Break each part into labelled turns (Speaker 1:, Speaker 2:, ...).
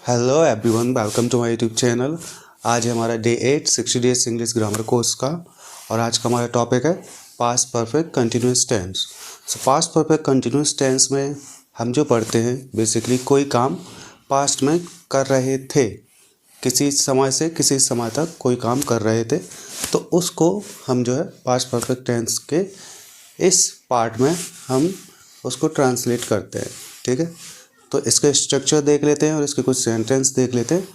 Speaker 1: Hello everyone, welcome to my YouTube channel. आज है हमारा day 8 60 days English grammar course का और आज का हमारा टॉपिक है past perfect continuous tense. So past perfect continuous tense में हम जो पढ़ते हैं बेसिकली कोई काम पास्ट में कर रहे थे, किसी समय से किसी समय तक कोई काम कर रहे थे, तो उसको हम जो है पास्ट परफेक्ट टेंस के इस पार्ट में हम उसको ट्रांसलेट करते हैं। ठीक है, तो इसके स्ट्रक्चर देख लेते हैं और इसके कुछ सेंटेंस देख लेते हैं,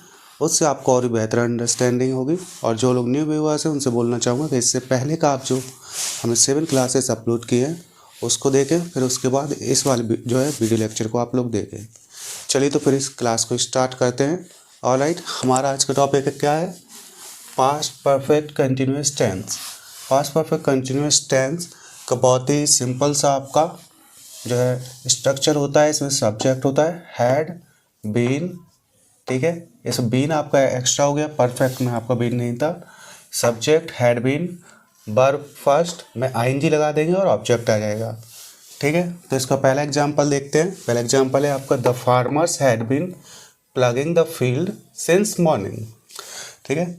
Speaker 1: उससे आपको और भी बेहतर अंडरस्टैंडिंग होगी। और जो लोग न्यू व्यूअर्स हैं उनसे बोलना चाहूँगा कि इससे पहले का आप जो हमने 7 क्लासेस अपलोड किए हैं उसको देखें, फिर उसके बाद इस वाले जो है वीडियो लेक्चर को आप लोग देखें। चलिए तो फिर इस क्लास को स्टार्ट करते हैं। ऑलराइट, हमारा आज का टॉपिक क्या है? Past perfect continuous tense. Past perfect continuous tense का बहुत ही सिंपल सा आपका जो है स्ट्रक्चर होता है। इसमें सब्जेक्ट होता है हैड बीन, ठीक है, इस बीन आपका एक्स्ट्रा हो गया, परफेक्ट में आपका बीन नहीं था। Subject had been, verb first में आईएनजी लगा देंगे और ऑब्जेक्ट आ जाएगा। ठीक है, तो इसका पहला एग्जांपल देखते हैं। पहला एग्जांपल है आपका the farmers had been plugging the field since morning. ठीक है,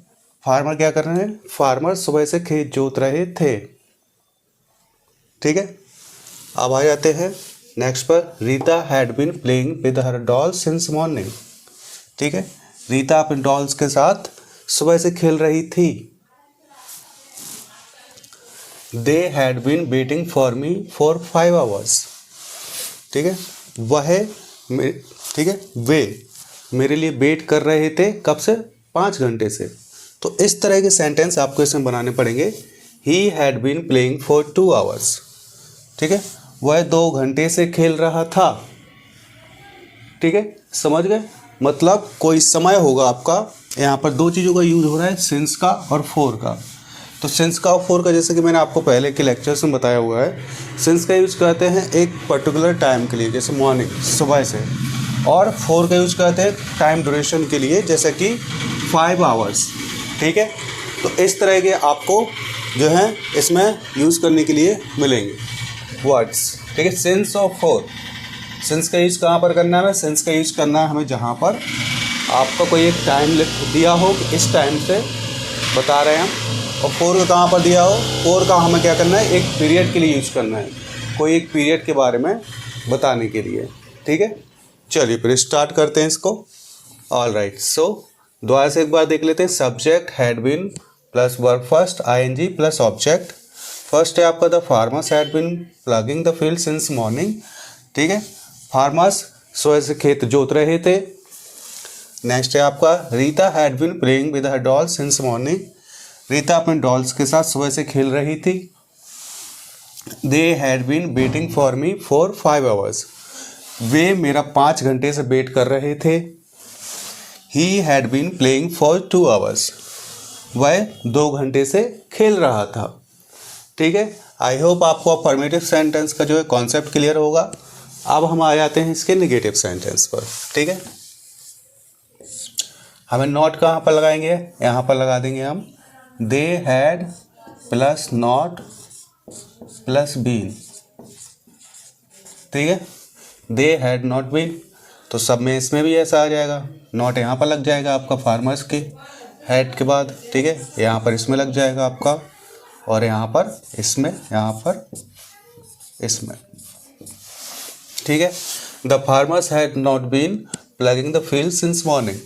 Speaker 1: फार्मर क्या कर रहे हैं? फार्मर सुबह से खेत जोत रहे थे। ठीक है, अब आ जाते हैं नेक्स्ट पर। Rita had been playing with her doll since morning. ठीक है, रीता अपने डॉल्स के साथ सुबह से खेल रही थी। They had been waiting for me for 5 hours. ठीक है, ठीक है, वे मेरे लिए वेट कर रहे थे कब से? 5 घंटे से। तो इस तरह के सेंटेंस आपको इसमें बनाने पड़ेंगे। He had been playing for 2 hours. ठीक है, वह 2 घंटे से खेल रहा था। ठीक है, समझ गए? मतलब कोई समय होगा आपका, यहाँ पर 2 चीज़ों का यूज हो रहा है, सिंस का और फॉर का। तो सिंस का और फॉर का जैसे कि मैंने आपको पहले के लेक्चर्स में बताया हुआ है, सिंस का यूज करते हैं एक पर्टिकुलर टाइम के लिए, जैसे मॉर्निंग सुबह से, और फॉर का यूज करते हैं टाइम ड्यूरेशन के लिए, जैसे कि 5 आवर्स। ठीक है, तो इस तरह के आपको जो है इसमें यूज़ करने के लिए मिलेंगे वर्ड्स। ठीक है, सिंस और फॉर। सिंस का यूज कहाँ पर करना है? सिंस का यूज करना है हमें जहाँ पर आपका कोई एक टाइम दिया हो कि इस टाइम से बता रहे हैं हम, और फॉर का कहाँ पर दिया हो? फॉर का हमें क्या करना है? एक पीरियड के लिए यूज करना है, कोई एक पीरियड के बारे में बताने के लिए। ठीक है, चलिए फिर स्टार्ट करते हैं इसको। ऑलराइट, सो दोबारा से एक बार देख लेते हैं। Subject had been plus verb first ING plus object. First है आपका the farmers had been plugging the field since morning. ठीक है, फार्मर्स सुबह से खेत जोत रहे थे। नेक्स्ट है आपका Rita had been playing with her doll since morning. Rita अपने डॉल्स के साथ सुबह से खेल रही थी। They had been waiting for me for 5 hours. वे मेरा 5 घंटे से वेट कर रहे थे। He had been playing for 2 hours. वह 2 घंटे से खेल रहा था। ठीक है, आई होप आपको अफर्मेटिव सेंटेंस का जो है कॉन्सेप्ट क्लियर होगा। अब हम आ जाते हैं इसके नेगेटिव सेंटेंस पर। ठीक है, हमें नॉट कहाँ पर लगाएंगे? यहाँ पर लगा देंगे हम they had plus not plus been. ठीक है, दे हैड नॉट बीन, तो सब में इसमें भी ऐसा आ जाएगा। नॉट यहाँ पर लग जाएगा आपका फार्मर्स के हैड के बाद। ठीक है, यहाँ पर इसमें लग जाएगा आपका, और यहाँ पर इसमें, यहाँ पर इसमें। ठीक है, the farmers had not been plugging the field since morning.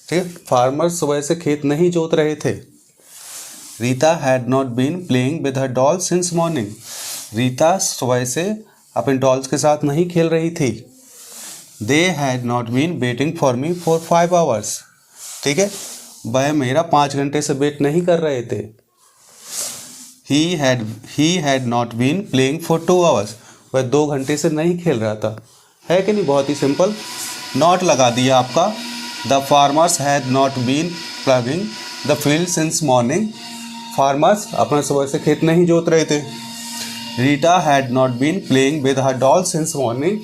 Speaker 1: ठीक है, फार्मर्स सुबह से खेत नहीं जोत रहे थे। Rita had not been playing with her doll since morning. Rita सुबह से अपने डॉल्स के साथ नहीं खेल रही थी। They had not been waiting for me for 5 hours. ठीक है, वह मेरा 5 घंटे से वेट नहीं कर रहे थे। He had not been playing for 2 hours. वह 2 घंटे से नहीं खेल रहा था। है कि नहीं? बहुत ही सिंपल। नॉट लगा दिया आपका। The farmers had not been plugging the field since morning. Farmers अपना सुबह से खेत नहीं जोत रहे थे। Rita had not been playing with her doll since morning.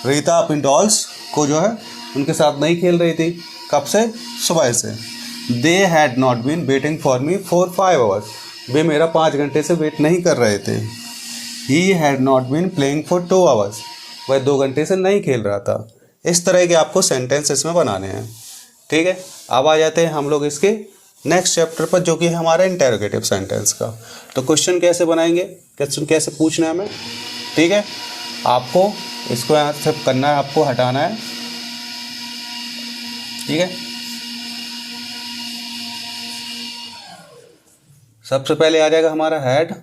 Speaker 1: Rita अपनी डॉल्स को जो है उनके साथ नहीं खेल रही थी। कब से? सुबह से। They had not been waiting for me for 5 hours. वे मेरा 5 घंटे से वेट नहीं कर रहे थे। He had not been playing for 2 hours. वह 2 घंटे से नहीं खेल रहा था। इस तरह के आपको सेंटेंस इसमें बनाने हैं। ठीक है, अब आ जाते हैं हम लोग इसके नेक्स्ट चैप्टर पर, जो कि है हमारा इंटेरोगेटिव सेंटेंस का। तो क्वेश्चन कैसे बनाएंगे, क्वेश्चन कैसे पूछना है हमें, ठीक है, आपको इसको यहाँ से करना है, आपको हटाना है, ठीक है। सबसे पहले आ जाएगा हमारा हेड,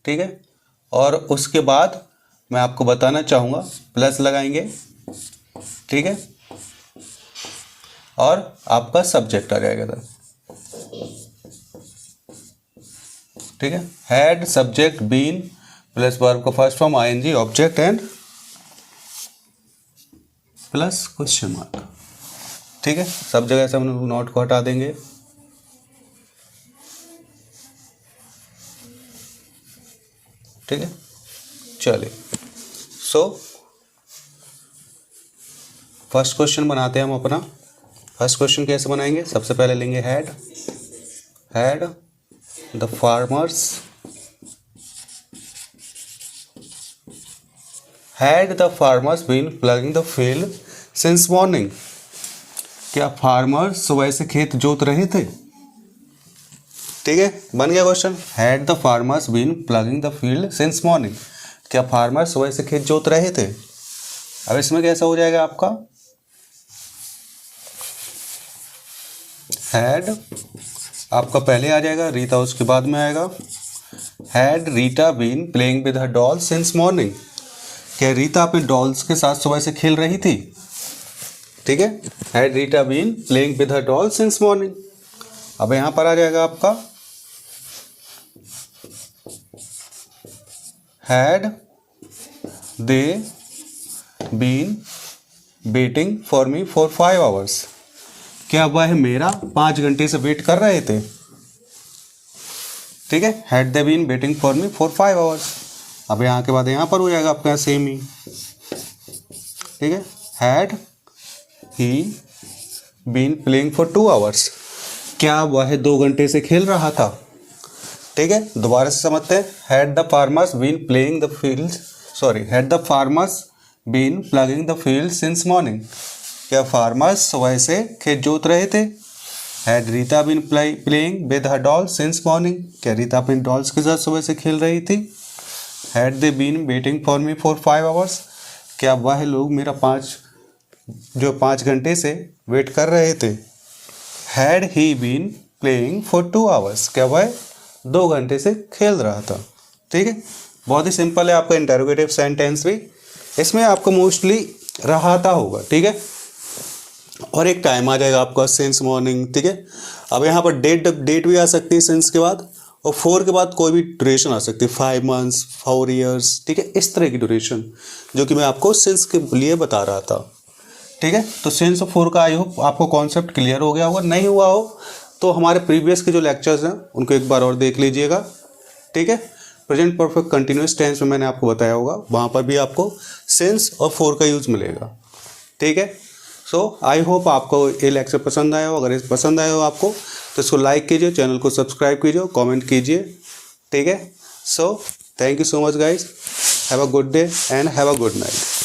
Speaker 1: ठीक है, और उसके बाद मैं आपको बताना चाहूँगा प्लस लगाएंगे, ठीक है, और आपका सब्जेक्ट आ जाएगा था, ठीक है। Had, subject, been plus verb का first form ING, object and plus question mark, ठीक है। सब जगह से हम नोट को हटा देंगे। ठीक है, चलिए, सो फर्स्ट क्वेश्चन बनाते हैं हम अपना। फर्स्ट क्वेश्चन कैसे बनाएंगे, सबसे पहले लेंगे head, head the farmers, had the farmers been plugging the field since morning. क्या फार्मर सुबह से खेत जोत रहे थे, ठीक है, बन गया question. Had the farmers been plugging the field since morning, क्या फार्मर सुबह से खेत जोत रहे थे। अब इसमें कैसा हो जाएगा आपका, हैड आपका पहले आ जाएगा, रीता उसके बाद में आएगा। Had Rita been playing with her doll since morning, क्या रीता अपने डॉल्स के साथ सुबह से खेल रही थी, ठीक है। Had Rita been playing with her doll since morning. अब यहां पर आ जाएगा आपका had they been waiting for me for 5 hours, क्या वह मेरा 5 घंटे से वेट कर रहे थे, ठीक है। Had they been waiting for me for 5 hours। अब यहाँ के बाद यहाँ पर हो जाएगा आपका सेम ही, ठीक है। Had he been playing for 2 hours, क्या वह 2 घंटे से खेल रहा था, ठीक है। दोबारा से समझते हैं, had the farmers been playing the field, sorry, had the farmers been plugging the field since morning, क्या फार्मर्स सुबह से खेत जोत रहे थे। Had Rita been playing with her doll since morning, क्या रीता अपने डॉल्स के साथ सुबह से खेल रही थी। Had they been waiting for me for 5 hours, क्या वह लोग मेरा 5 घंटे से वेट कर रहे थे। Had he been playing for 2 hours, क्या वह 2 घंटे से खेल रहा था, ठीक है। बहुत ही सिंपल है आपका इंटरोगेटिव सेंटेंस भी, इसमें आपको मोस्टली रहाता होगा, ठीक है, और एक टाइम आ जाएगा आपका सिंस मॉर्निंग, ठीक है। अब यहाँ पर डेट भी आ सकती है सिंस के बाद, और 4 के बाद कोई भी ड्यूरेशन आ सकती है, 5 months 4 years, ठीक है, इस तरह की ड्यूरेशन जो कि मैं आपको सिंस के लिए बता रहा था, ठीक है। तो सिंस और 4 का आई होप आपको कॉन्सेप्ट क्लियर हो गया होगा, नहीं हुआ हो तो हमारे प्रीवियस के जो लेक्चर्स हैं उनको एक बार और देख लीजिएगा, ठीक है। प्रेजेंट परफेक्ट कंटिन्यूस टेंस में मैंने आपको बताया होगा, वहाँ पर भी आपको सिंस और 4 का यूज मिलेगा, ठीक है। सो आई होप आपको ये लेक्चर पसंद आया हो, अगर इस पसंद आया हो आपको तो इसको लाइक कीजिए, चैनल को सब्सक्राइब कीजिए, कमेंट कीजिए, ठीक है। So thank you so much guys, have a good day and have a good night.